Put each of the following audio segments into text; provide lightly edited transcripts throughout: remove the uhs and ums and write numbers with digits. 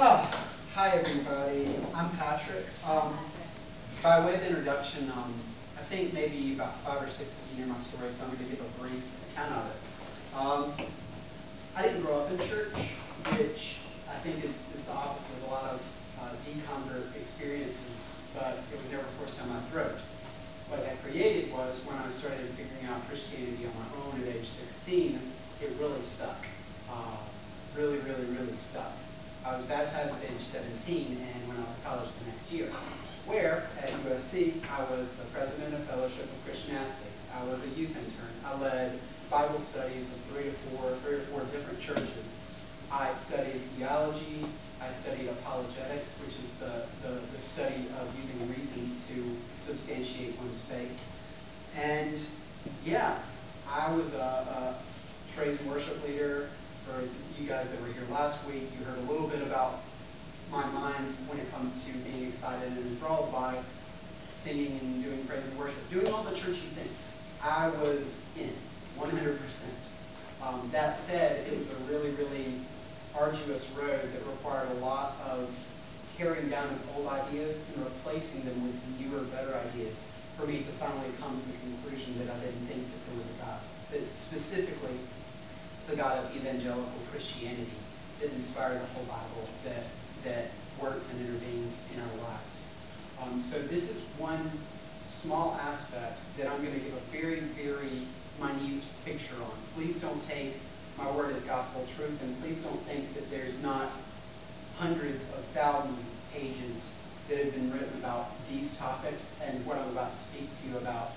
Oh, hi everybody. I'm Patrick. By way of introduction, I think maybe about 5 or 6 of you know my story, so I'm going to give a brief account of it. I didn't grow up in church, which I think is the opposite of a lot of deconvert experiences, but it was never forced down my throat. What that created was when I started figuring out Christianity on my own at age 16, it really stuck. Really stuck. I was baptized at age 17 and went off to college the next year, where at USC I was the president of Fellowship of Christian Athletes. I was a youth intern. I led Bible studies in three or four different churches. I studied theology. I studied apologetics, which is the study of using reason to substantiate one's faith. And yeah, I was a praise and worship leader. For you guys that were here last week, you heard a little bit about my mind when it comes to being excited and enthralled by singing and doing praise and worship, doing all the churchy things. I was in 100%. That said, it was a really arduous road that required a lot of tearing down of old ideas and replacing them with newer, better ideas for me to finally come to the conclusion that I didn't think that there was a God. That specifically, the God of evangelical Christianity that inspired the whole Bible, that works and intervenes in our lives. So this is one small aspect that I'm going to give a very minute picture on. Please don't take my word as gospel truth, and please don't think that there's not hundreds of thousands of pages that have been written about these topics and what I'm about to speak to you about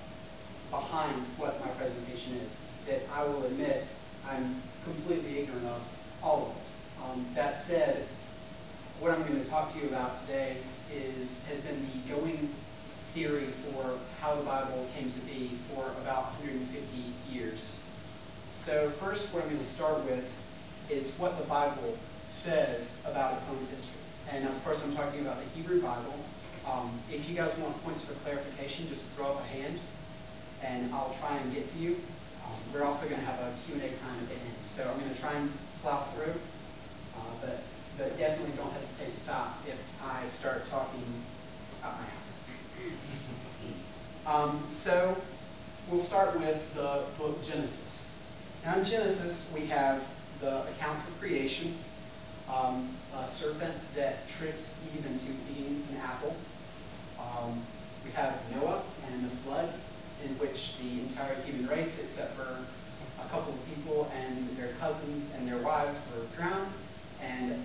behind what my presentation is, that I will admit I'm completely ignorant of all of it. That said, what I'm going to talk to you about today has been the going theory for how the Bible came to be for about 150 years. So first, what I'm going to start with is what the Bible says about its own history. And of course, I'm talking about the Hebrew Bible. If you guys want points for clarification, just throw up a hand, and I'll try and get to you. We're also going to have a Q&A time at the end. So I'm going to try and plow through, but definitely don't hesitate to stop if I start talking out my ass. So we'll start with the book Genesis. Now in Genesis, we have the accounts of creation, a serpent that tricked Eve into eating an apple. We have Noah and the flood, in which the entire human race, except for a couple of people and their cousins and their wives, were drowned, and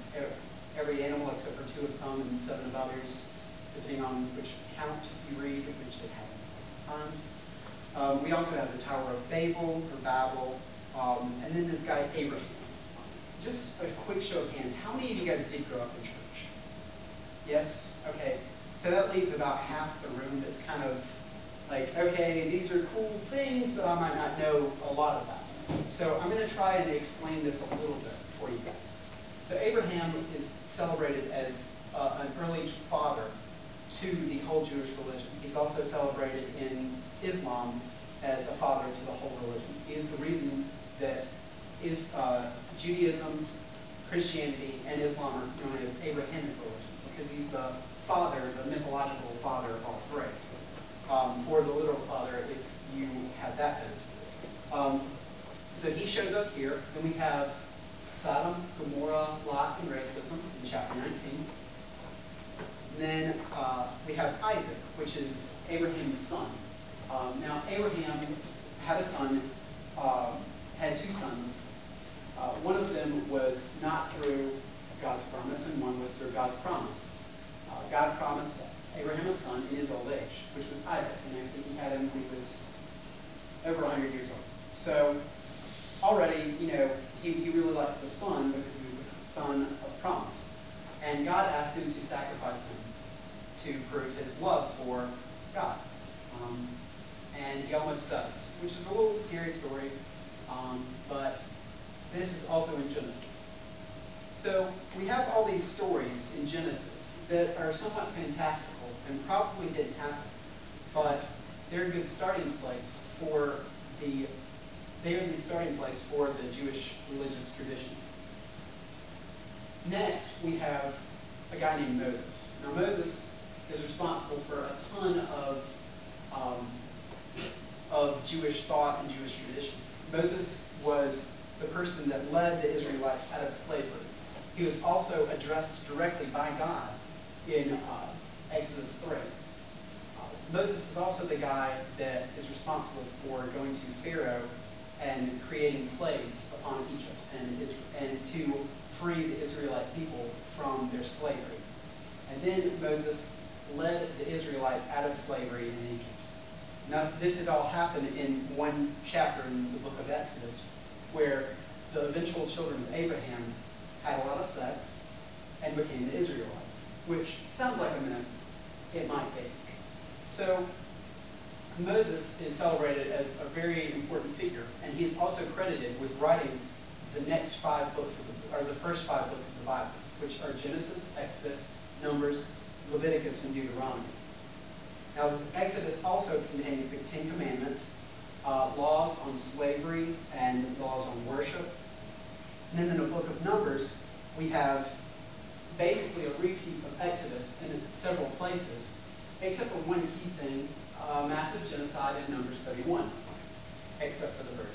every animal except for 2 of some and 7 of others, depending on which account you read, which it happens times. We also have the Tower of Babel, or Babel, and then this guy Abraham. Just a quick show of hands, how many of you guys did grow up in church? Yes? Okay. So that leaves about half the room that's kind of like, okay, these are cool things, but I might not know a lot about them. So I'm going to try and explain this a little bit for you guys. So Abraham is celebrated as an early father to the whole Jewish religion. He's also celebrated in Islam as a father to the whole religion. He is the reason that Judaism, Christianity, and Islam are known as Abrahamic religions, because he's the father, the mythological father of all three. Or the literal father, if you have that bent. So he shows up here, and we have Sodom, Gomorrah, Lot, and racism in chapter 19. And then we have Isaac, which is Abraham's son. Now, Abraham had a son, had 2 sons. One of them was not through God's promise, and one was through God's promise. God promised Abraham a son in his old age, which was Isaac, and I think he had him when he was over 100 years old. So already, he really likes the son because he was the son of promise. And God asked him to sacrifice him to prove his love for God. And he almost does, which is a little scary story, but this is also in Genesis. So we have all these stories in Genesis that are somewhat fantastical and probably didn't happen, but they're a good starting place for the Jewish religious tradition. Next, we have a guy named Moses. Now, Moses is responsible for a ton of Jewish thought and Jewish tradition. Moses was the person that led the Israelites out of slavery. He was also addressed directly by God in Exodus 3. Moses is also the guy that is responsible for going to Pharaoh and creating plagues upon Egypt and to free the Israelite people from their slavery. And then Moses led the Israelites out of slavery in Egypt. Now, this had all happened in one chapter in the book of Exodus, where the eventual children of Abraham had a lot of sex and became the Israelites, which sounds like a myth. It might be. So, Moses is celebrated as a very important figure, and he's also credited with writing the next 5 books or the first 5 books of the Bible, which are Genesis, Exodus, Numbers, Leviticus, and Deuteronomy. Now, Exodus also contains the 10 Commandments, laws on slavery, and laws on worship. And then in the book of Numbers, we have basically a repeat of Exodus in several places, except for one key thing, massive genocide in Numbers 31, except for the virgins.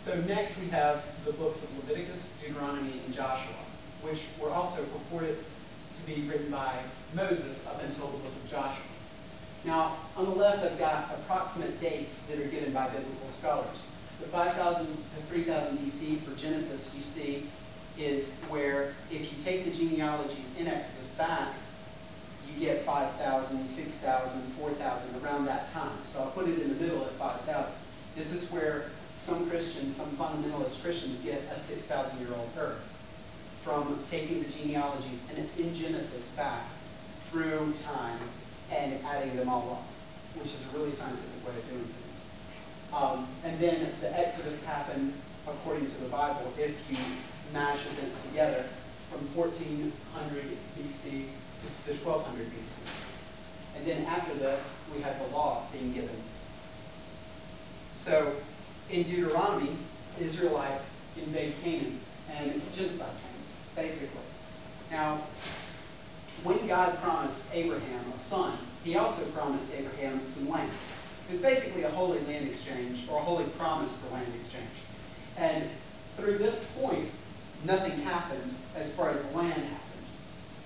So next we have the books of Leviticus, Deuteronomy, and Joshua, which were also purported to be written by Moses up until the book of Joshua. Now, on the left, I've got approximate dates that are given by biblical scholars. The 5000 to 3000 BC for Genesis, you see, is where if you take the genealogies in Exodus back, you get 5,000, 6,000, 4,000, around that time. So I'll put it in the middle at 5,000. This is where some Christians, some fundamentalist Christians, get a 6,000-year-old earth from taking the genealogies in Genesis back through time and adding them all up, which is a really scientific way of doing things. And then the Exodus happened, according to the Bible, if you mash events together, from 1400 BC to 1200 BC. And then after this, we have the law being given. So, in Deuteronomy, the Israelites invade Canaan and genocide comes, basically. Now, when God promised Abraham a son, he also promised Abraham some land. It was basically a holy land exchange, or a holy promise for land exchange. And through this point, nothing happened as far as the land happened,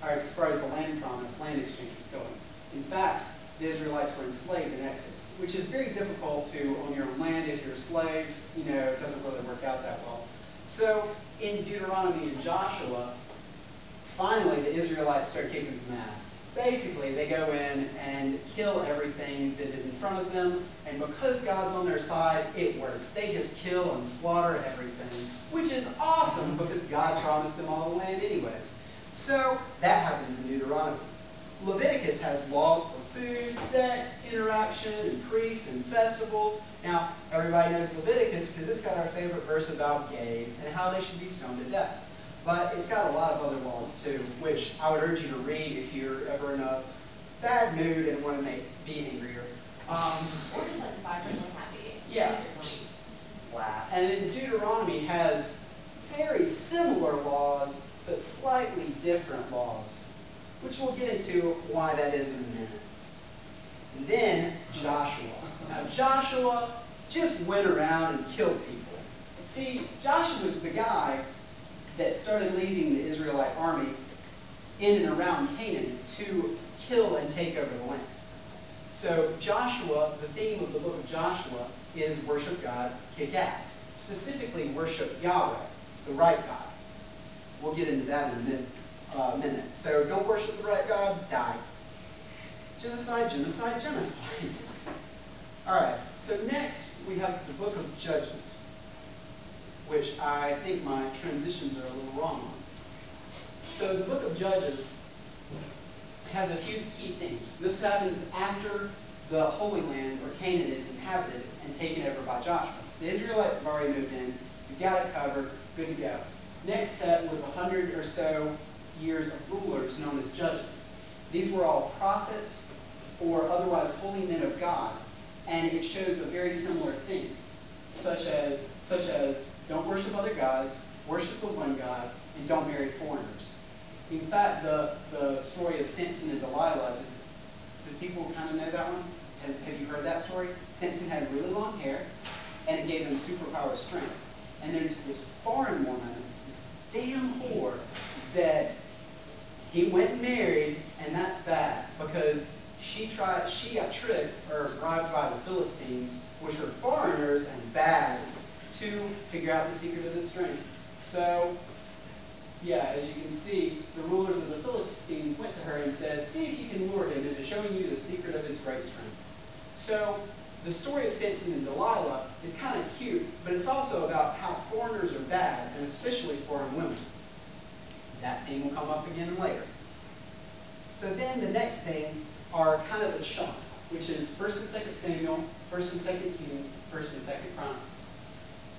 or as far as the land promise, land exchange was going. In fact, the Israelites were enslaved in Exodus, which is very difficult to own your own land if you're a slave. You know, it doesn't really work out that well. So, in Deuteronomy and Joshua, finally the Israelites start kicking some ass. Basically, they go in and kill everything that is in front of them, and because God's on their side, it works. They just kill and slaughter everything, which is awesome because God promised them all the land anyways. So, that happens in Deuteronomy. Leviticus has laws for food, sex, interaction, and priests and festivals. Now, everybody knows Leviticus because it's got our favorite verse about gays and how they should be stoned to death. But it's got a lot of other laws too, which I would urge you to read if you're ever in a bad mood and want to be angrier. Or just like vibrantly happy. Yeah. Wow. And then Deuteronomy has very similar laws, but slightly different laws, which we'll get into why that is in a minute. And then Joshua. Now Joshua just went around and killed people. See, Joshua was the guy that started leading the Israelite army in and around Canaan to kill and take over the land. So Joshua, the theme of the book of Joshua is worship God, kick ass. Specifically worship Yahweh, the right God. We'll get into that in a minute. So don't worship the right God, die. Genocide, genocide, genocide. Alright, so next we have the book of Judges, which I think my transitions are a little wrong on. So the book of Judges has a few key themes. This happens after the Holy Land, or Canaan, is inhabited and taken over by Joshua. The Israelites have already moved in. You've got it covered. Good to go. Next set was 100 or so years of rulers known as judges. These were all prophets or otherwise holy men of God, and it shows a very similar theme, such as don't worship other gods, worship the one God, and don't marry foreigners. In fact, the story of Samson and Delilah, do people kind of know that one? Have you heard that story? Samson had really long hair, and it gave him superpower strength. And there's this foreign woman, this damn whore, that he went and married, and that's bad, because she got tricked or bribed by the Philistines, which are foreigners and bad, to figure out the secret of his strength. So, yeah, as you can see, the rulers of the Philistines went to her and said, see if you can lure him into showing you the secret of his great strength. So, the story of Samson and Delilah is kind of cute, but it's also about how foreigners are bad, and especially foreign women. That theme will come up again later. So then the next thing are kind of a chunk, which is 1st and 2nd Samuel, 1st and 2nd Kings, 1st and 2nd Chronicles.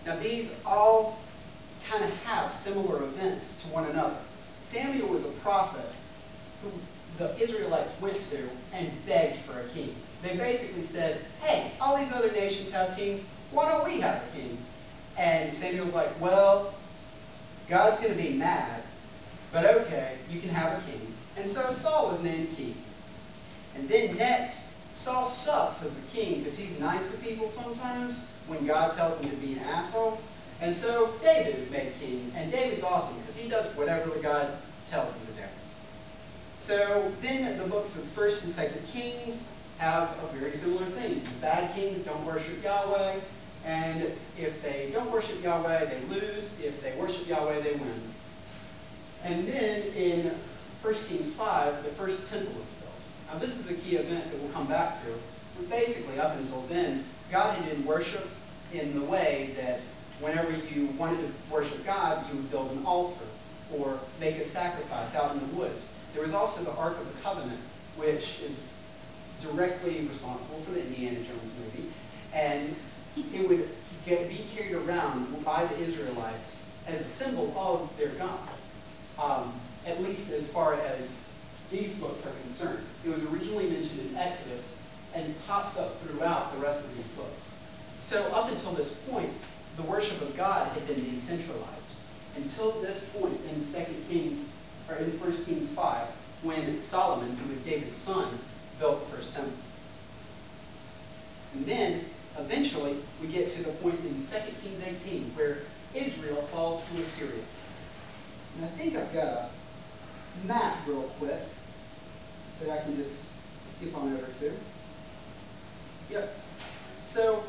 Now these all kind of have similar events to one another. Samuel was a prophet who the Israelites went to and begged for a king. They basically said, hey, all these other nations have kings, why don't we have a king? And Samuel's like, well, God's going to be mad, but okay, you can have a king. And so Saul was named king. And then next, Saul sucks as a king because he's nice to people sometimes when God tells him to be an asshole. And so David is made king, and David's awesome because he does whatever the God tells him to do. So then the books of 1st and 2nd Kings have a very similar thing. The bad kings don't worship Yahweh, and if they don't worship Yahweh, they lose. If they worship Yahweh, they win. And then in 1 Kings 5, the first temple is built. Now this is a key event that we'll come back to. But basically, up until then, God had been worshipped in the way that whenever you wanted to worship God, you would build an altar or make a sacrifice out in the woods. There was also the Ark of the Covenant, which is directly responsible for the Indiana Jones movie, and it would be carried around by the Israelites as a symbol of their God, at least as far as these books are concerned. It was originally mentioned in Exodus and pops up throughout the rest of these books. So up until this point, the worship of God had been decentralized. Until this point in 2 Kings, or in 1 Kings 5, when Solomon, who was David's son, built the first temple. And then, eventually, we get to the point in 2 Kings 18, where Israel falls to Assyria. And I think I've got a map real quick that I can just skip on over to. Yep. So,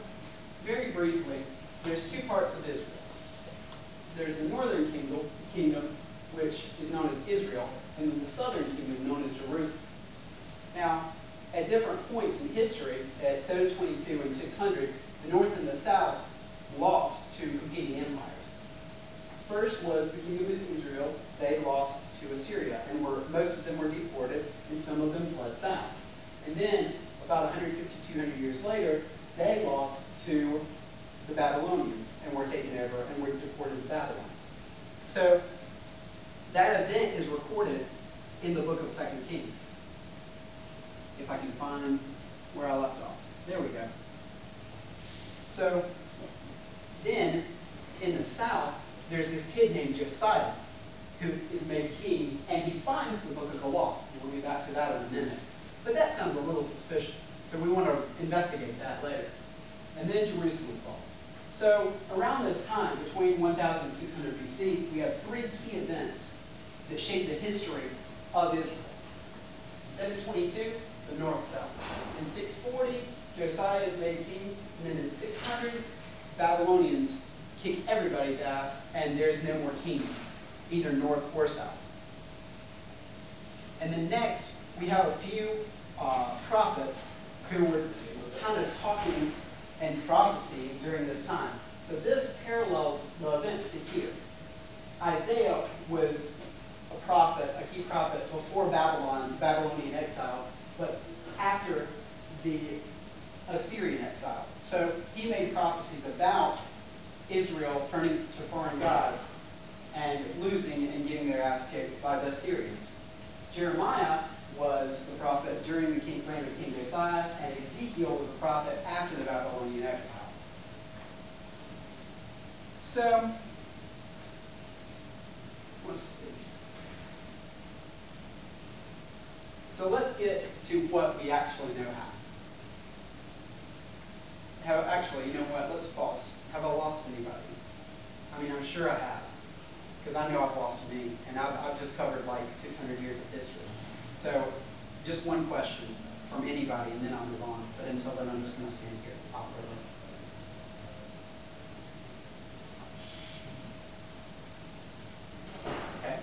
very briefly, there's two parts of Israel. There's the northern kingdom, which is known as Israel, and then the southern kingdom known as Jerusalem. Now, at different points in history, at 722 and 600, the north and the south lost to competing empires. First was the kingdom of Israel. They lost to Assyria, and most of them were deported, and some of them fled south. And then, about 150, 200 years later, they lost to the Babylonians, and were taken over, and were deported to Babylon. So, that event is recorded in the book of 2 Kings. If I can find where I left off. There we go. So, then, in the south, there's this kid named Josiah, who is made king, and he finds the book of the law. We'll get back to that in a minute. But that sounds a little suspicious, so we want to investigate that later. And then Jerusalem falls. So, around this time, between 1600 BC, we have three key events that shape the history of Israel. 722, the north fell. In 640, Josiah is made king, and then in 600, Babylonians kick everybody's ass, and there's no more kingdom, either north or south. And then next, we have a few prophets who were kind of talking and prophesying during this time. So this parallels the events to here. Isaiah was a prophet, a key prophet before Babylonian exile, but after the Assyrian exile. So he made prophecies about Israel turning to foreign gods and losing and getting their ass kicked by the Assyrians. Jeremiah was the prophet during the reign of King Josiah, and Ezekiel was a prophet after the Babylonian exile. So, So let's get to what we actually know actually, you know what? Let's pause. Have I lost anybody? I mean, I'm sure I have, because I know I've lost me, and I've just covered like 600 years of history. So just one question from anybody, and then I'll move on. But until then, I'm just going to stand here awkwardly. Okay.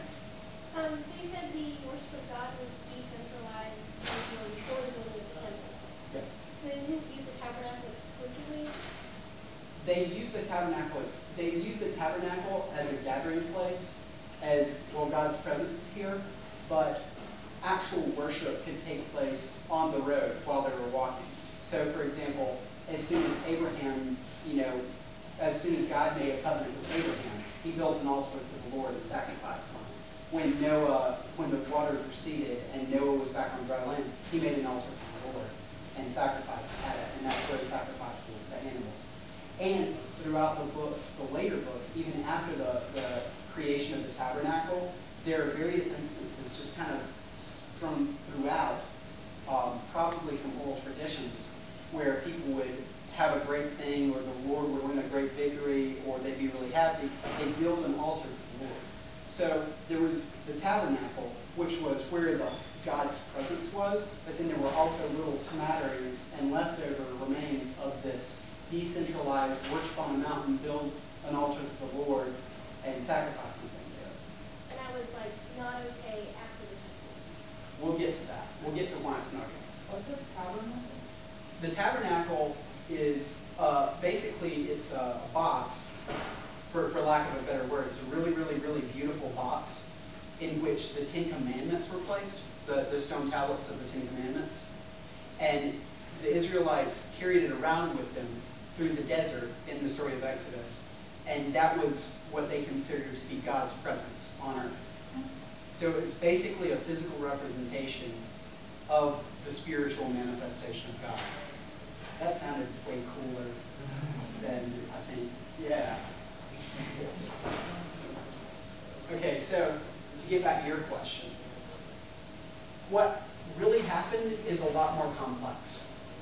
So you said the worship of God was decentralized before the building of the temple. Yeah. So they didn't use the tabernacle exclusively? They used the tabernacle. As a gathering place, as well, God's presence is here, but actual worship could take place on the road while they were walking. So, for example, as soon as Abraham, as soon as God made a covenant with Abraham, he built an altar to the Lord and sacrificed on it. When the waters receded and Noah was back on dry land, he made an altar to the Lord and sacrificed at it, and that's where he sacrificed the animals. And throughout the books, the later books, even after the creation of the tabernacle, there are various instances just kind of from throughout, probably from oral traditions, where people would have a great thing, or the Lord would win a great victory, or they'd be really happy. They'd build an altar to the Lord. So there was the tabernacle, which was where God's presence was, but then there were also little smatterings and leftover remains of this decentralized worship on a mountain, build an altar to the Lord, and sacrifice something there. And that was not okay after the temple. We'll get to that. We'll get to why it's not okay. What's a tabernacle? The tabernacle is basically it's a box, for lack of a better word. It's a really, really, really beautiful box in which the Ten Commandments were placed, the stone tablets of the Ten Commandments. And the Israelites carried it around with them through the desert in the story of Exodus. And that was what they considered to be God's presence on earth. So it's basically a physical representation of the spiritual manifestation of God. That sounded way cooler than I think. Yeah. Okay, so to get back to your question, what really happened is a lot more complex.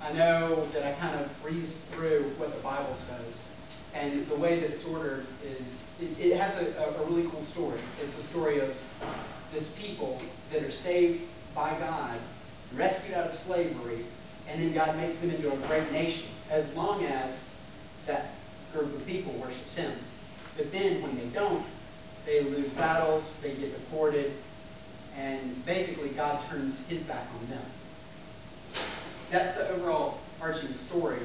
I know that I kind of breezed through what the Bible says, and the way that it's ordered is, it has a really cool story. It's a story of this people that are saved by God, rescued out of slavery, and then God makes them into a great nation, as long as that group of people worships Him. But then when they don't, they lose battles, they get deported, and basically God turns His back on them. That's the overall arching story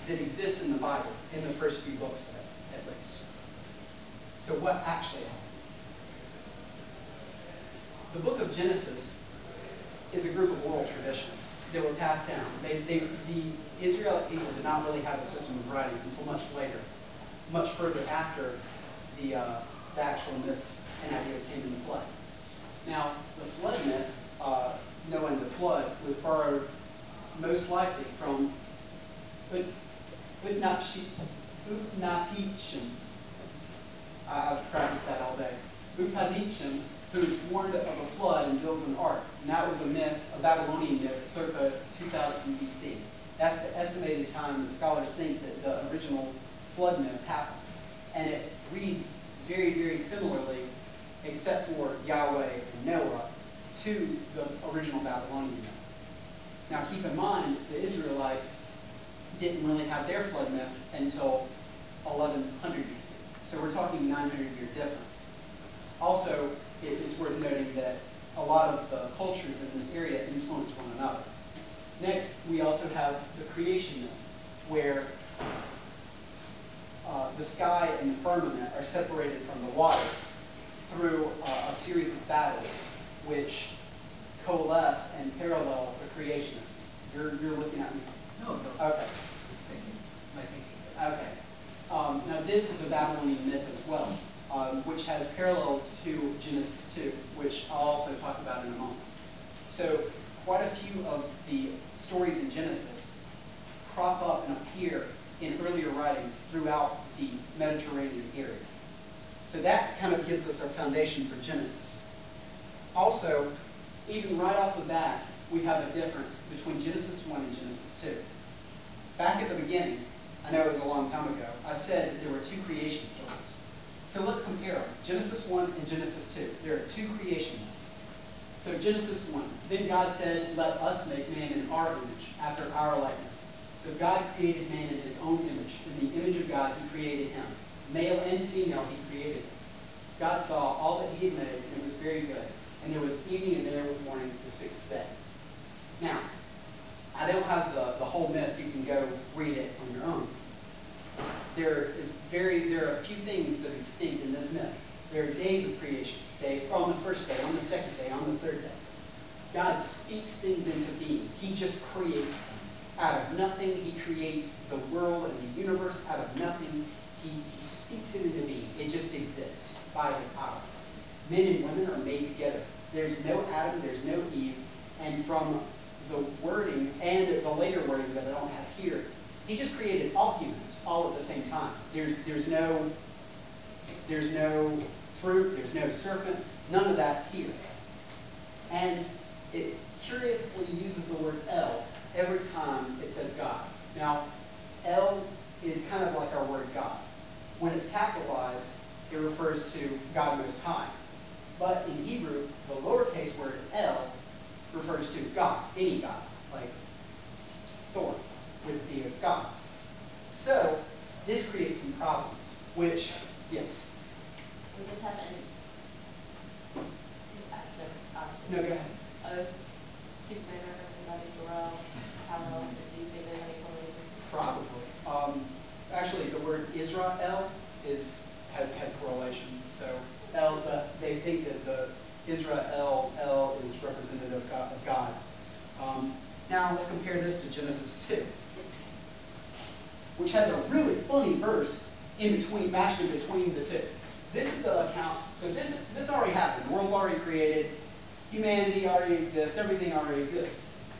that exists in the Bible, in the first few books of it, at least. So what actually happened? The book of Genesis is a group of oral traditions that were passed down. The Israelite people did not really have a system of writing until much later, much further after the actual myths and ideas came into play. Now, the flood myth, Noah and the flood, was borrowed most likely from Utnapishtim. I've practiced that all day. Utnapishtim, who's warned of a flood and builds an ark. And that was a myth, a Babylonian myth, circa 2000 BC. That's the estimated time that scholars think that the original flood myth happened. And it reads very, very similarly, except for Yahweh and Noah, to the original Babylonian myth. Now keep in mind, the Israelites didn't really have their flood myth until 1100 BC. So we're talking 900-year difference. Also, it's worth noting that a lot of the cultures in this area influence one another. Next, we also have the creation myth, where the sky and the firmament are separated from the water through a series of battles which coalesce and parallel the creation myth. You're looking at me. No. Okay. Just thinking. My thinking. Okay. Now this is a Babylonian myth as well, which has parallels to Genesis 2, which I'll also talk about in a moment. So quite a few of the stories in Genesis crop up and appear in earlier writings throughout the Mediterranean area. So that kind of gives us our foundation for Genesis. Also, even right off the bat, we have a difference between Genesis 1 and Genesis 2. Back at the beginning, I know it was a long time ago, I said that there were two creation stories. So let's compare them. Genesis 1 and Genesis 2. There are two creation myths. So Genesis 1, then God said, let us make man in our image, after our likeness. So God created man in his own image. In the image of God, he created him. Male and female, he created them. God saw all that he had made, and it was very good. And there was evening, and there was morning, the sixth day. Now, I don't have the whole myth. You can go read it on your own. There are a few things that are distinct in this myth. There are days of creation. On the first day, on the second day, on the third day. God speaks things into being. He just creates them. Out of nothing, he creates the world and the universe. Out of nothing, he speaks it into being. It just exists by his power. Men and women are made together. There's no Adam, there's no Eve. And from the wording and the later wording that I don't have here, he just created all humans all at the same time. There's no fruit, there's no serpent, none of that's here. And it curiously uses the word El every time it says God. Now, El is kind of like our word God. When it's capitalized, it refers to God Most High. But in Hebrew, the lowercase word El refers to God, any God, like Thor would be a God. So, this creates some problems, which, yes? We just have an... No, go ahead. Superman or everybody grow, parallel, do you think there's any correlation? Probably. Actually, the word Israel has correlation. So they think that the Israel El is representative of God. Now let's compare this to Genesis 2, which has a really funny verse mashed in between the two. This is the account. So this already happened. The world's already created. Humanity already exists. Everything already exists.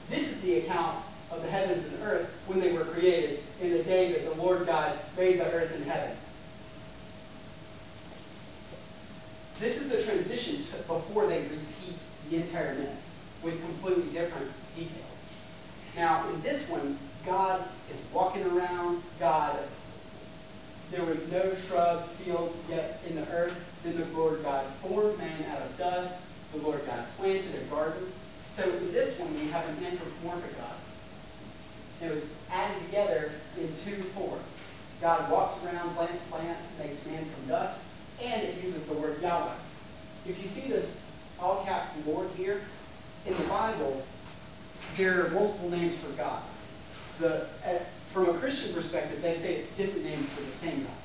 This is the account of the heavens and earth when they were created in the day that the Lord God made the earth and heaven. This is the transition before they repeat the entire myth with completely different details. Now, in this one, God is walking around. There was no shrub, field yet in the earth. Then the Lord God formed man out of dust. The Lord God planted a garden. So in this one, we have an anthropomorphic God. It was added together in 2:4. God walks around, plants, makes man from dust, and it uses the word Yahweh. If you see this all caps Lord here, in the Bible, there are multiple names for God. From a Christian perspective, they say it's different names for the same God.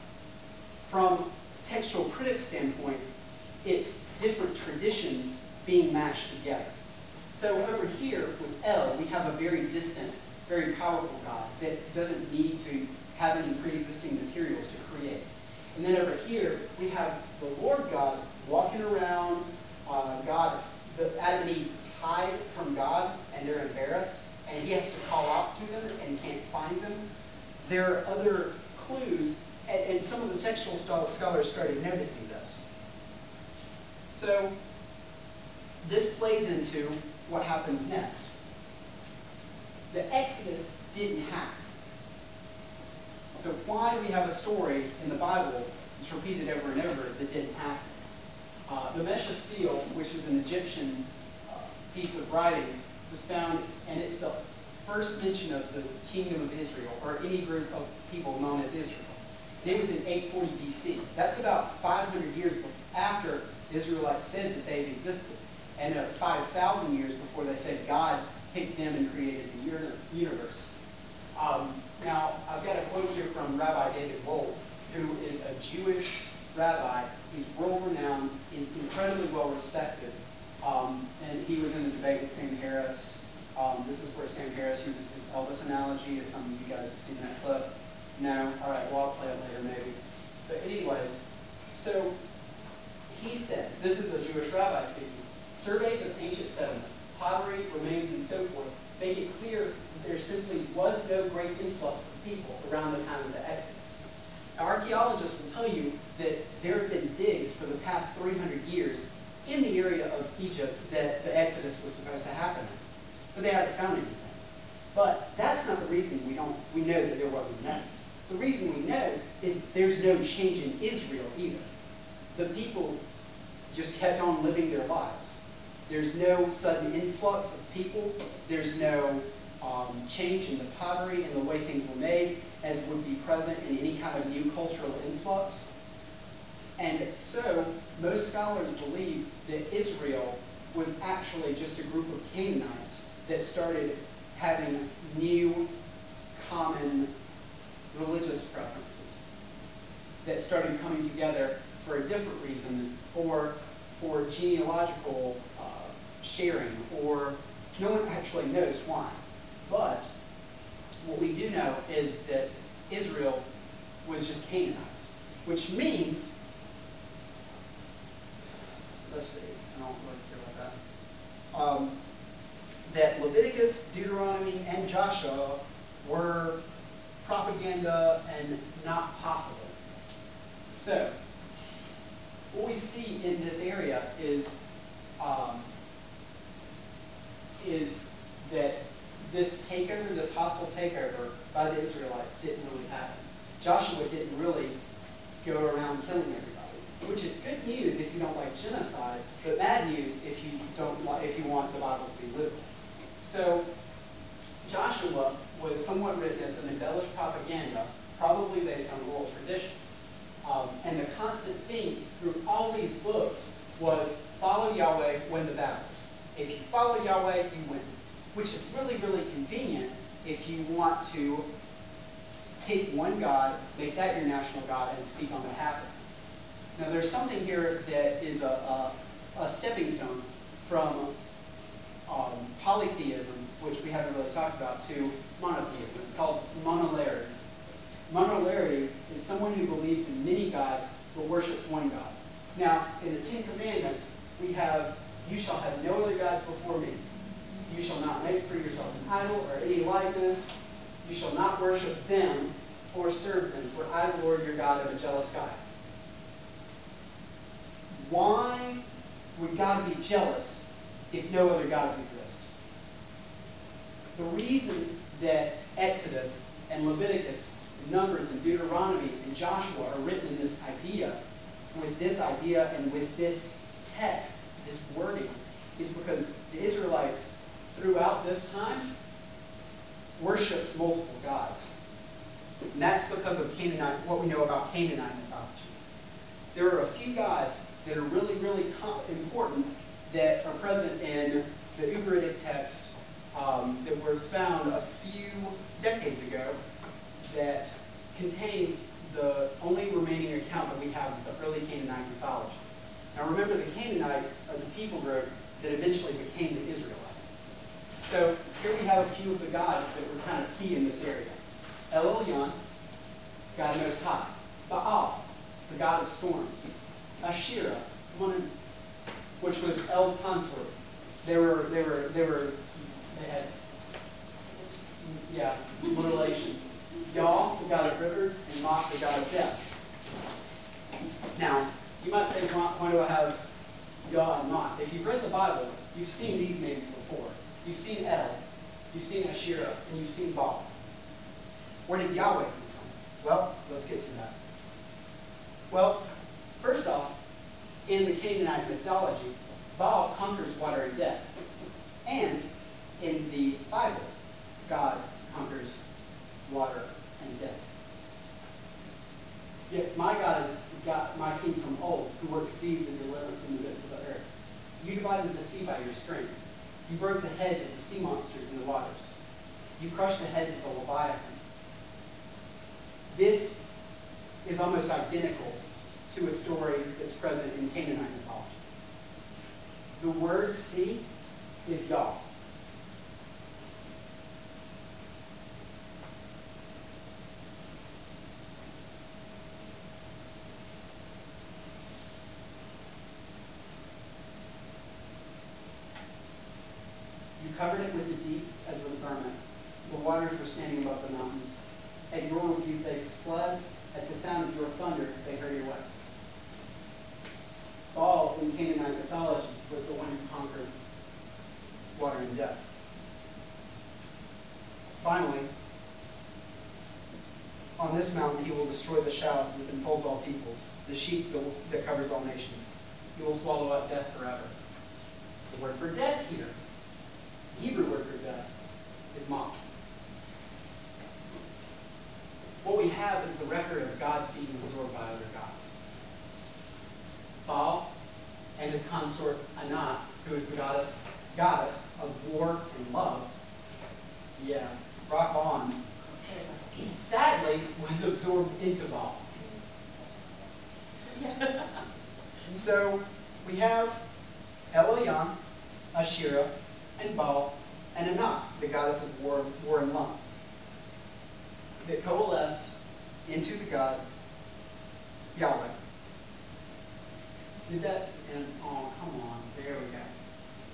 From a textual critic standpoint, it's different traditions being mashed together. So over here with El, we have a very distant, very powerful God that doesn't need to have any pre-existing materials to create. And then over here, we have the Lord God walking around. Adam and Eve hide from God, and they're embarrassed, and he has to call out to them and can't find them. There are other clues, and some of the textual scholars started noticing this. So this plays into what happens next. The Exodus didn't happen. So why do we have a story in the Bible that's repeated over and over that didn't happen? The Mesha Stele, which is an Egyptian piece of writing, was found, and it's the first mention of the kingdom of Israel, or any group of people known as Israel. And it was in 840 BC. That's about 500 years after the Israelites said that they existed, and 5,000 years before they said God picked them and created the universe. Now, I've got a quote here from Rabbi David Wold, who is a Jewish rabbi. He's world-renowned, he's incredibly well-respected, and he was in a debate with Sam Harris. This is where Sam Harris uses his Elvis analogy, if some of you guys have seen that clip. No? All right, well, I'll play it later maybe. But anyways, so he says, this is a Jewish rabbi speaking, surveys of ancient settlements, pottery, remains, and so forth, make it clear that there simply was no great influx of people around the time of the Exodus. Now, archaeologists will tell you that there have been digs for the past 300 years in the area of Egypt that the Exodus was supposed to happen in. But they haven't found anything. But that's not the reason we know that there wasn't an Exodus. The reason we know is there's no change in Israel either. The people just kept on living their lives. There's no sudden influx of people. There's no change in the pottery and the way things were made, as would be present in any kind of new cultural influx. And so, most scholars believe that Israel was actually just a group of Canaanites that started having new, common religious preferences, that started coming together for a different reason, or for genealogical sharing, or no one actually knows why. But what we do know is that Israel was just Canaanite, which means, let's see, I don't really care about that, that Leviticus, Deuteronomy, and Joshua were propaganda and not possible. So, what we see in this area is that this takeover, this hostile takeover by the Israelites didn't really happen. Joshua didn't really go around killing everybody, which is good news if you don't like genocide, but bad news if you want the Bible to be literal. So, Joshua was somewhat written as an embellished propaganda, probably based on oral tradition. And the constant theme through all these books was follow Yahweh, win the battles. If you follow Yahweh, you win. Which is really, really convenient if you want to take one God, make that your national God, and speak on behalf of him. Now, there's something here that is a stepping stone from polytheism, which we haven't really talked about, to monotheism. It's called monolarity. Monolarity is someone who believes in many gods but worships one God. Now, in the Ten Commandments, we have, you shall have no other gods before me. You shall not make for yourself an idol or any likeness. You shall not worship them or serve them, for I, the Lord your God, am a jealous God. Why would God be jealous if no other gods exist? The reason that Exodus and Leviticus, Numbers and Deuteronomy and Joshua are written in this idea, with this idea and with this text, this wording, is because the Israelites throughout this time worshipped multiple gods. And that's because of Canaanite, what we know about Canaanite mythology. There are a few gods that are really, really important that are present in the Ugaritic text that was found a few decades ago that contains the only remaining account that we have of the early Canaanite mythology. Now remember, the Canaanites are the people group that eventually became the Israelites. So here we have a few of the gods that were kind of key in this area. El Elyon, God Most High. Baal, the god of storms. Asherah, which was El's consort. They had relations. Yah, the god of rivers, and Mach, the god of death. Now, you might say, why do I have Yah and Mach? If you've read the Bible, you've seen these names before. You've seen El, you've seen Asherah, and you've seen Baal. Where did Yahweh come from? Well, let's get to that. Well, first off, in the Canaanite mythology, Baal conquers water and death. And in the Bible, God conquers water and death. Yet my God is God, my king from old, who works seeds and deliverance in the midst of the earth. You divided the sea by your strength. You broke the heads of the sea monsters in the waters. You crushed the heads of the Leviathan. This is almost identical to a story that's present in Canaanite mythology. The word sea is Yah. You covered it with the deep as with a garment. The waters were standing above the mountains. At your rebuke they fled. At the sound of your thunder they hurried away. Baal, in in Canaanite mythology, was the one who conquered water and death. Finally, on this mountain he will destroy the shout that enfolds all peoples, the sheep that covers all nations. He will swallow up death forever. The word for death here, the Hebrew word for death, is mot. What we have is the record of gods being absorbed by other gods. Baal and his consort Anat, who is the goddess of war and love, rock on, sadly was absorbed into Baal. So we have El-Elyon, Asherah, and Baal, and Anat, the goddess of war and love, that coalesced into the God Yahweh. Did that? And oh, come on, there we go.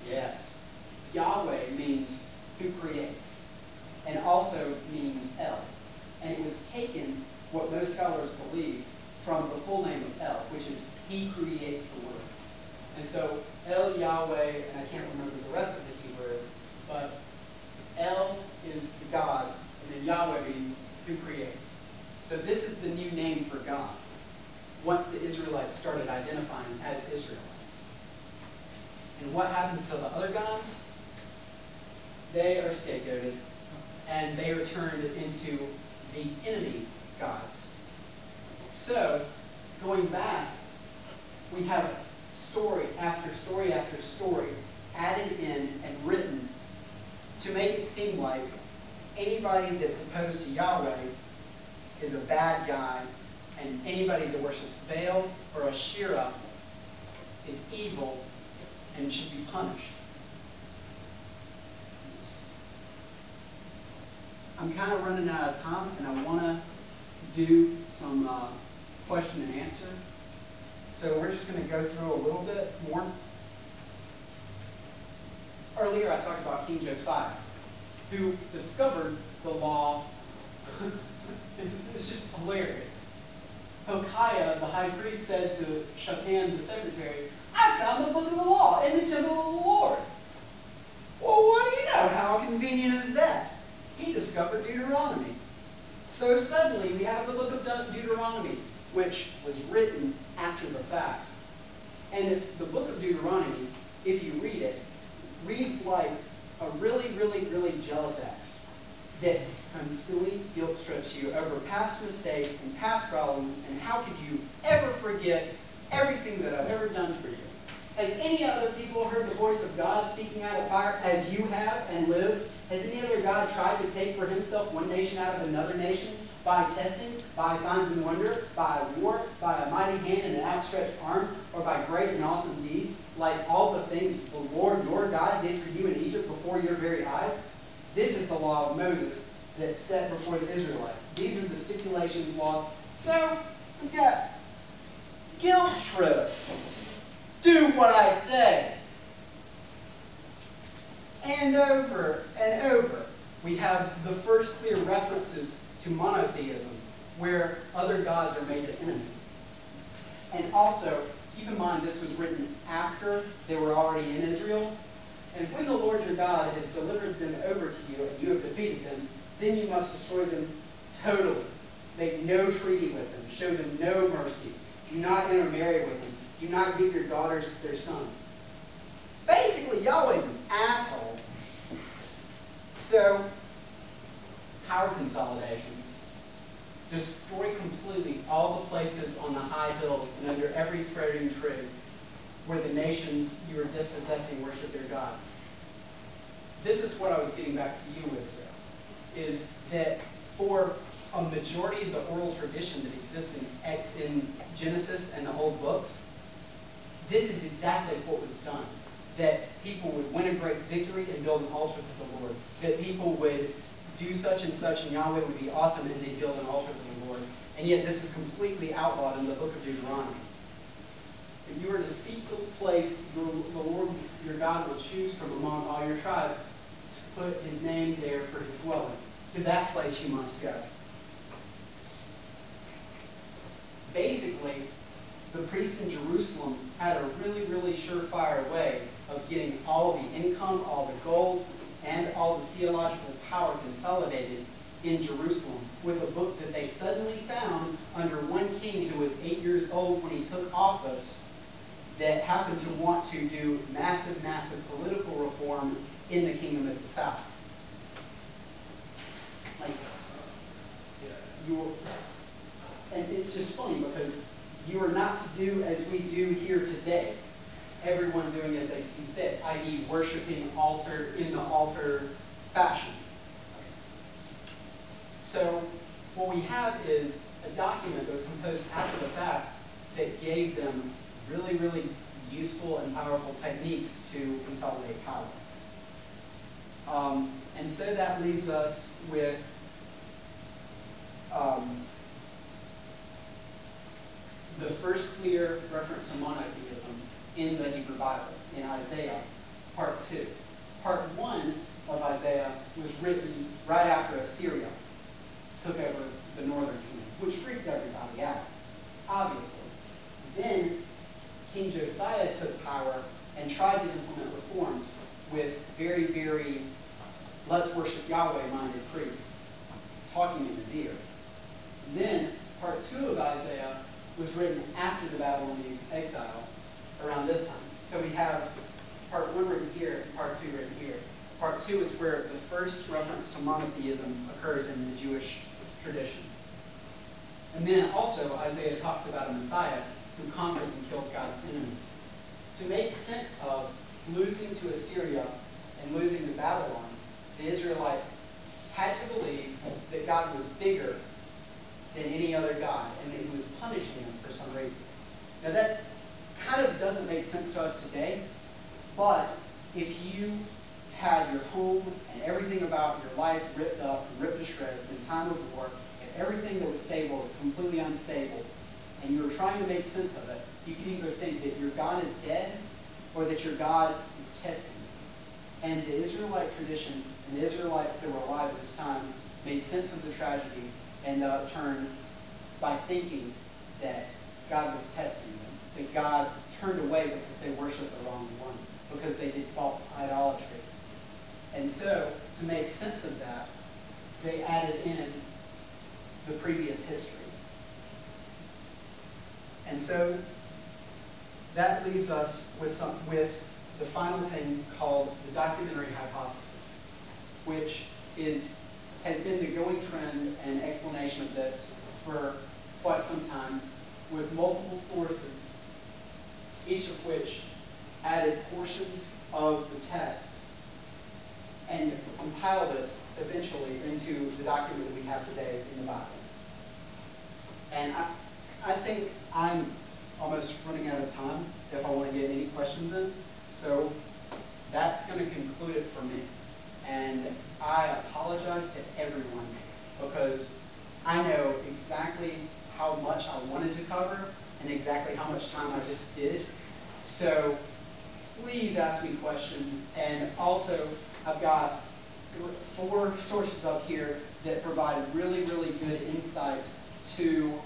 Yes, Yahweh means who creates, and also means El, and it was taken, what most scholars believe, from the full name of El, which is He creates the world. And so El Yahweh, and I can't remember the rest of the Hebrew, but El is the God, and then Yahweh means who creates. So this is the new name for God, once the Israelites started identifying as Israelites. And what happens to the other gods? They are scapegoated, and they are turned into the enemy gods. So, going back, we have story after story after story added in and written to make it seem like anybody that's opposed to Yahweh is a bad guy, and anybody that worships Baal or Asherah is evil and should be punished. I'm kind of running out of time, and I want to do some question and answer. So we're just going to go through a little bit more. Earlier I talked about King Josiah, who discovered the law. It's just hilarious. Hilkiah, the high priest, said to Shaphan, the secretary, "I found the book of the law in the temple of the Lord." Well, what do you know? How convenient is that? He discovered Deuteronomy. So suddenly we have the book of Deuteronomy, which was written after the fact. And the book of Deuteronomy, if you read it, reads like a really, really, really jealous ex that constantly guilt trips you over past mistakes and past problems, and how could you ever forget everything that I've ever done for you? Has any other people heard the voice of God speaking out of fire as you have and lived? Has any other God tried to take for himself one nation out of another nation by testing, by signs and wonder, by war, by a mighty hand and an outstretched arm, or by great and awesome deeds, like all the things the Lord your God did for you in Egypt before your very eyes? This is the law of Moses that's set before the Israelites. These are the stipulations, laws. So, we've got guilt trip. Do what I say. And over and over, we have the first clear references to monotheism, where other gods are made the enemy. And also, keep in mind this was written after they were already in Israel. And when the Lord your God has delivered them over to you, and you have defeated them, then you must destroy them totally. Make no treaty with them. Show them no mercy. Do not intermarry with them. Do not give your daughters to their sons. Basically, Yahweh's an asshole. So, power consolidation. Destroy completely all the places on the high hills and under every spreading tree where the nations you are dispossessing worship their gods. This is what I was getting back to you with, Sarah, is that for a majority of the oral tradition that exists in Genesis and the old books, this is exactly what was done. That people would win a great victory and build an altar to the Lord. That people would do such and such and Yahweh would be awesome and they'd build an altar to the Lord. And yet this is completely outlawed in the book of Deuteronomy. That you are to seek the place the Lord your God will choose from among all your tribes to put his name there for his dwelling. To that place you must go. Basically, the priests in Jerusalem had a really, really surefire way of getting all the income, all the gold, and all the theological power consolidated in Jerusalem with a book that they suddenly found under one king who was 8 years old when he took office, that happened to want to do massive, massive political reform in the kingdom of the south. Like, and it's just funny because you are not to do as we do here today. Everyone doing as they see fit, i.e. worshiping in the altar fashion. So what we have is a document that was composed after the fact that gave them really, really useful and powerful techniques to consolidate power. And so that leaves us with the first clear reference to monotheism in the Hebrew Bible, in Isaiah, part 2. Part 1 of Isaiah was written right after Assyria took over the northern kingdom, which freaked everybody out, obviously. Then King Josiah took power and tried to implement reforms with very, very let's worship Yahweh-minded priests talking in his ear. And then part 2 of Isaiah was written after the Babylonian exile, around this time. So we have part 1 written here and part 2 written here. Part 2 is where the first reference to monotheism occurs in the Jewish tradition. And then also Isaiah talks about a Messiah who conquers and kills God's enemies. To make sense of losing to Assyria and losing to Babylon, the Israelites had to believe that God was bigger than any other God and that he was punishing them for some reason. Now that kind of doesn't make sense to us today, but if you had your home and everything about your life ripped up and ripped to shreds in time of war, and everything that was stable was completely unstable, and you were trying to make sense of it, you could either think that your God is dead or that your God is testing you. And the Israelite tradition and the Israelites that were alive at this time made sense of the tragedy and turned by thinking that God was testing them, that God turned away because they worshiped the wrong one, because they did false idolatry. And so, to make sense of that, they added in the previous history. And so, that leaves us with the final thing called the documentary hypothesis, which has been the going trend and explanation of this for quite some time, with multiple sources, each of which added portions of the texts and compiled it eventually into the document that we have today in the Bible. And I think I'm almost running out of time if I want to get any questions in. So that's going to conclude it for me. And I apologize to everyone because I know exactly how much I wanted to cover and exactly how much time I just did. So please ask me questions. And also, I've got 4 sources up here that provide really, really good insight to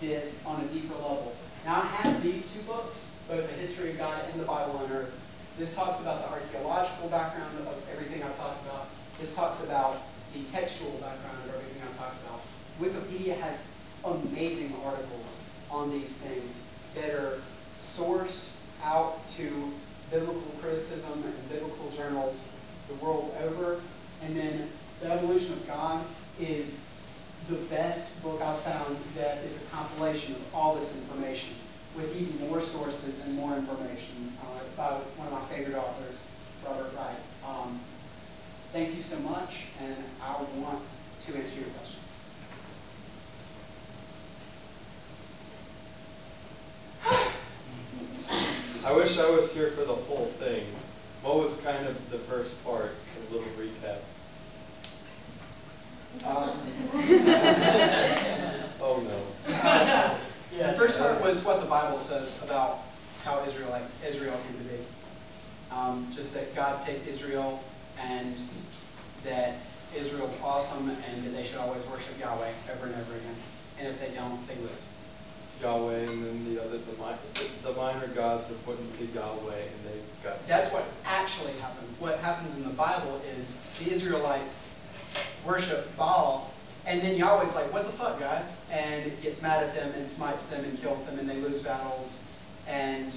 this on a deeper level. Now, I have these 2 books, both The History of God and The Bible on Earth. This talks about the archaeological background of everything I've talked about. This talks about the textual background of everything I've talked about. Wikipedia has amazing articles on these things that are sourced out to biblical criticism and biblical journals the world over. And then The Evolution of God is the best book I've found that is a compilation of all this information with even more sources and more information. It's by one of my favorite authors, Robert Wright. Thank you so much, and I want to answer your questions. I wish I was here for the whole thing. What was kind of the first part? A little recap. Oh no. Yeah, the first part was what the Bible says about how Israel came to be. Just that God picked Israel and that Israel's awesome and that they should always worship Yahweh over and over again. And if they don't, they lose. Yahweh, and then the minor gods were put into Yahweh, and they got. That's what actually happened. What happens in the Bible is the Israelites worship Baal, and then Yahweh's like, "What the fuck, guys?" and gets mad at them and smites them and kills them, and they lose battles. And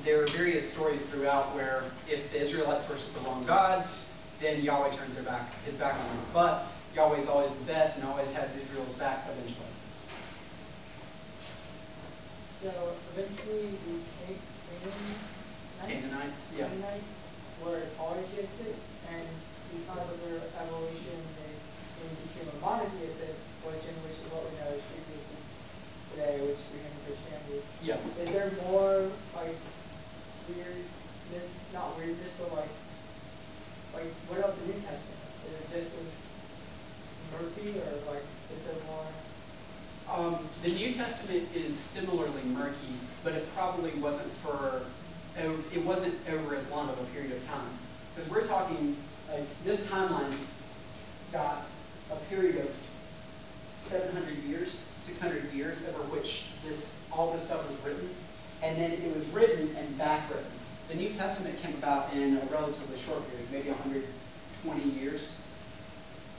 there are various stories throughout where if the Israelites worship the wrong gods, then Yahweh turns his back on them. But Yahweh is always the best and always has Israel's back eventually. So eventually the Canaanites, yeah. Canaanites were polytheistic, and because of their evolution, they became a monotheistic religion, which is what we know as Judaism today, which became Christianity. Yeah. Is there more like weirdness, not weirdness, but like what else the New Testament? Is it just as murky, or like is there more? The New Testament is similarly murky, but it probably wasn't over as long of a period of time. Because we're talking, this timeline's got a period of 700 years, 600 years over which all this stuff was written. And then it was written and back written. The New Testament came about in a relatively short period, maybe 120 years,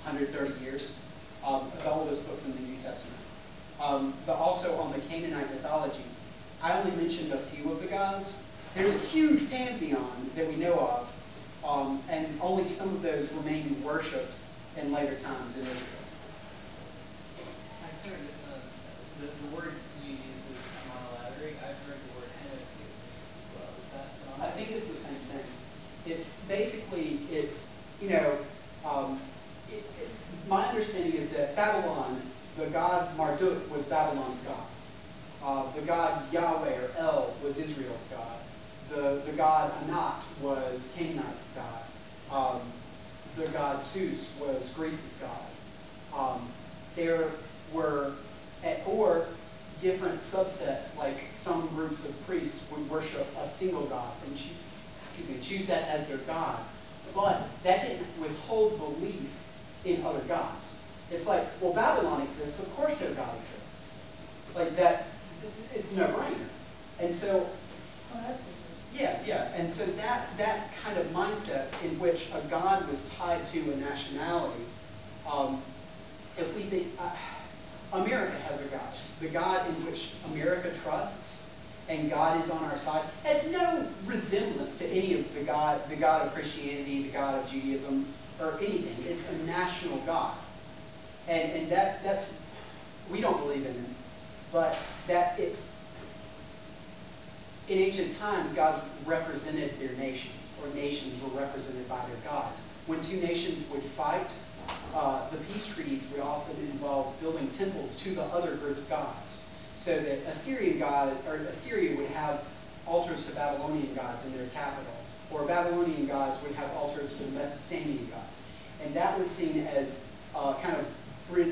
130 years, the oldest books in the New Testament. But also on the Canaanite mythology, I only mentioned a few of the gods. There's a huge pantheon that we know of, and only some of those remain worshipped in later times in Israel. I've heard the word you used was monolatry. I've heard the word henotheism as well. Is that wrong? I think it's the same thing. It's basically, my understanding is that Babylon, the god Marduk was Babylon's god. The god Yahweh or El was Israel's god. The god Anak was Canaanite's god. The god Zeus was Greece's god. There were, or different subsets, like some groups of priests would worship a single god and choose that as their god. But that didn't withhold belief in other gods. It's like, well, Babylon exists, of course their God exists. Like that, it's no-brainer. And so, yeah. And so that kind of mindset in which a god was tied to a nationality, if we think, America has a god. The God in which America trusts and God is on our side has no resemblance to any of the God of Christianity, the God of Judaism, or anything. It's a national God. And that's, we don't believe in it, but that it's, in ancient times, gods represented their nations, or nations were represented by their gods. When two nations would fight, the peace treaties would often involve building temples to the other group's gods. So that Assyria would have altars to Babylonian gods in their capital, or Babylonian gods would have altars to the Mesopotamian gods. And that was seen as a kind of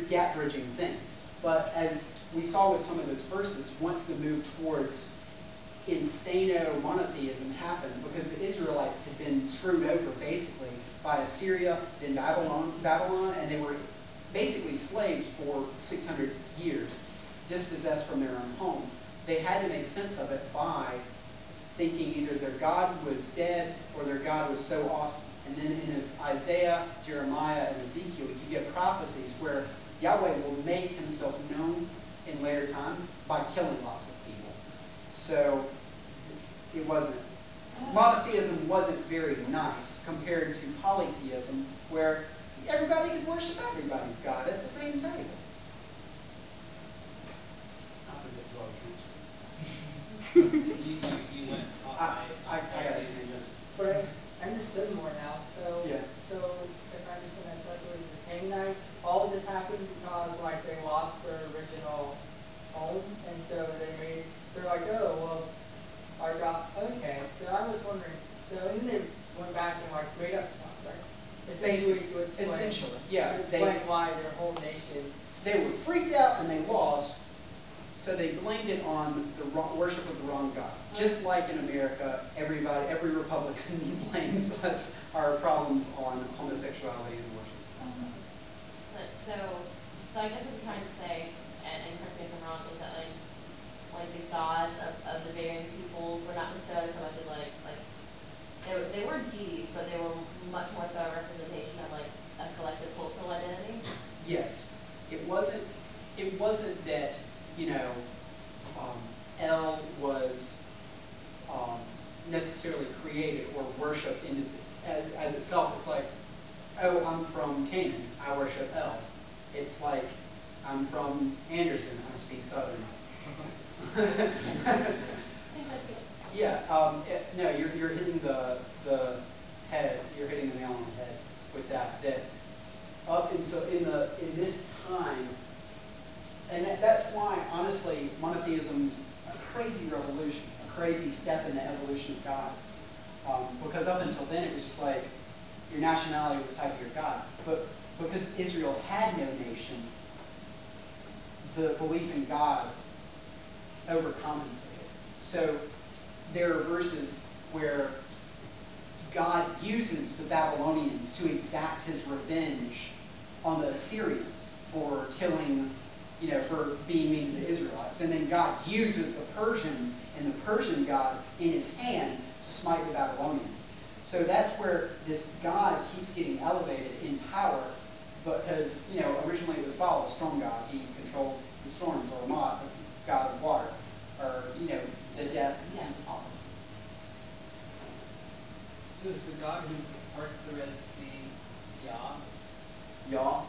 gap-bridging thing. But as we saw with some of those verses, once the move towards insano monotheism happened, because the Israelites had been screwed over basically by Assyria and Babylon, and they were basically slaves for 600 years, dispossessed from their own home. They had to make sense of it by thinking either their God was dead or their God was so awesome. And then in Isaiah, Jeremiah, and Ezekiel, you get prophecies where Yahweh will make himself known in later times by killing lots of people. So it wasn't, monotheism wasn't very nice compared to polytheism, where everybody could worship everybody's God at the same table. Not to get drug You went off I got it. But I understood more now. So, Yeah. so if I understand that correctly, the Canaanites, all of this happened because like they lost their original home, and so they're like, oh well, our God. Okay, so I was wondering. So and then they went back and like made up stuff, right? Essentially, yeah. To explain why their whole nation. They were freaked out and they lost, so they blamed it on the worship of the wrong God. Just like in America, every Republican blames us, our problems on homosexuality and worship. So I guess what I'm trying to say, and correct me if I'm wrong, is that like the gods of the varying peoples were not necessarily so much as like they weren't deities, but they were much more so a representation of like a collective cultural identity. Yes, it wasn't. It wasn't that El was necessarily created or worshipped as itself. It's like, oh, I'm from Canaan, I worship El. It's like, I'm from Anderson, I speak Southern. Yeah, no, you're hitting the head. You're hitting the nail on the head with that. That up until in this time, and that's why honestly monotheism's a crazy revolution, a crazy step in the evolution of gods. Because up until then it was just like your nationality was tied to your God, but because Israel had no nation, the belief in God overcompensated. So there are verses where God uses the Babylonians to exact his revenge on the Assyrians for killing, for being mean to the Israelites. And then God uses the Persians and the Persian God in his hand to smite the Babylonians. So that's where this God keeps getting elevated in power because, originally it was Baal, the storm god. He controls the storms, or Mot, the god of water, or, the death. Yeah. So is the God who parts the Red Sea Yah? Yah.